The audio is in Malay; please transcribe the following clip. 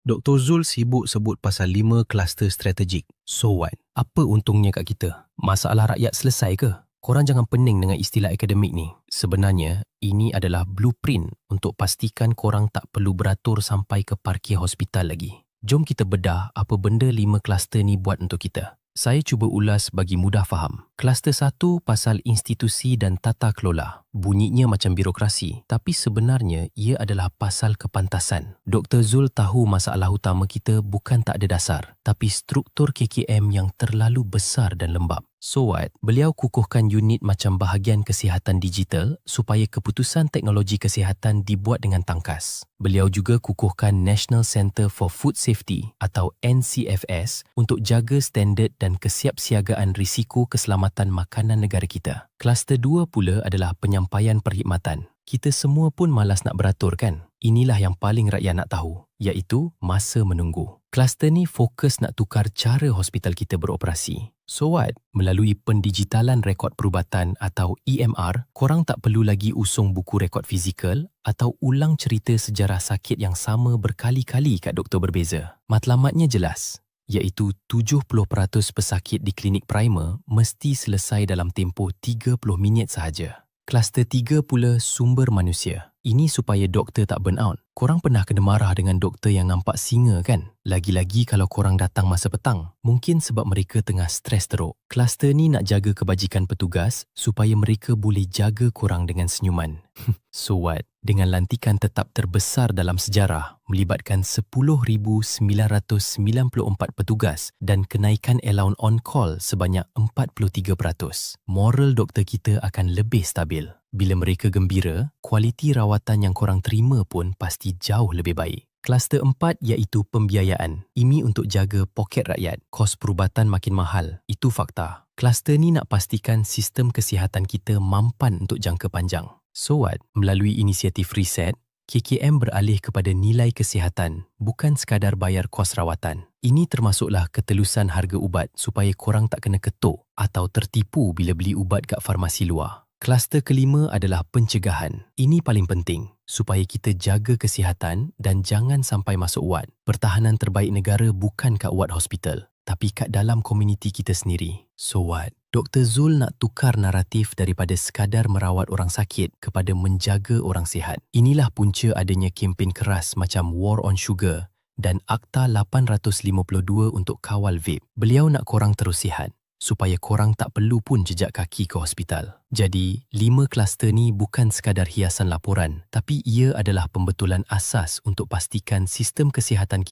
Dr. Zul sibuk sebut pasal 5 kluster strategik. So what? Apa untungnya kat kita? Masalah rakyat selesai ke? Korang jangan pening dengan istilah akademik ni. Sebenarnya, ini adalah blueprint untuk pastikan korang tak perlu beratur sampai ke parkir hospital lagi. Jom kita bedah apa benda 5 kluster ni buat untuk kita. Saya cuba ulas bagi mudah faham. Kluster 1 pasal institusi dan tata kelola. Bunyinya macam birokrasi, tapi sebenarnya ia adalah pasal kepantasan. Dr. Zul tahu masalah utama kita bukan tak ada dasar, tapi struktur KKM yang terlalu besar dan lembab. So what? Beliau kukuhkan unit macam bahagian kesihatan digital supaya keputusan teknologi kesihatan dibuat dengan tangkas. Beliau juga kukuhkan National Centre for Food Safety atau NCFS untuk jaga standard dan kesiapsiagaan risiko keselamatan makanan negara kita. Kluster 2 pula adalah penyampaian perkhidmatan. Kita semua pun malas nak beratur kan? Inilah yang paling rakyat nak tahu, iaitu masa menunggu. Kluster ni fokus nak tukar cara hospital kita beroperasi. So what? Melalui pendigitalan rekod perubatan atau EMR, korang tak perlu lagi usung buku rekod fizikal atau ulang cerita sejarah sakit yang sama berkali-kali kat doktor berbeza. Matlamatnya jelas, iaitu 70% pesakit di klinik primer mesti selesai dalam tempoh 30 minit sahaja. Kluster 3 pula sumber manusia. Ini supaya doktor tak burn out. Korang pernah kena marah dengan doktor yang nampak singa kan? Lagi-lagi kalau korang datang masa petang. Mungkin sebab mereka tengah stres teruk. Kluster ni nak jaga kebajikan petugas supaya mereka boleh jaga korang dengan senyuman. So what? Dengan lantikan tetap terbesar dalam sejarah, melibatkan 10,994 petugas dan kenaikan allowance on call sebanyak 43%. Moral doktor kita akan lebih stabil. Bila mereka gembira, kualiti rawatan yang korang terima pun pasti jauh lebih baik. Kluster 4 iaitu pembiayaan. Ini untuk jaga poket rakyat. Kos perubatan makin mahal. Itu fakta. Kluster ni nak pastikan sistem kesihatan kita mampan untuk jangka panjang. So what? Melalui inisiatif riset, KKM beralih kepada nilai kesihatan, bukan sekadar bayar kos rawatan. Ini termasuklah ketelusan harga ubat supaya korang tak kena ketuk atau tertipu bila beli ubat kat farmasi luar. Kluster kelima adalah pencegahan. Ini paling penting supaya kita jaga kesihatan dan jangan sampai masuk wad. Pertahanan terbaik negara bukan kat wad hospital, tapi kat dalam komuniti kita sendiri. So what? Dr. Zul nak tukar naratif daripada sekadar merawat orang sakit kepada menjaga orang sihat. Inilah punca adanya kempen keras macam War on Sugar dan Akta 852 untuk kawal vape. Beliau nak korang terus sihat, supaya korang tak perlu pun jejak kaki ke hospital. Jadi, 5 kluster ni bukan sekadar hiasan laporan, tapi ia adalah pembetulan asas untuk pastikan sistem kesihatan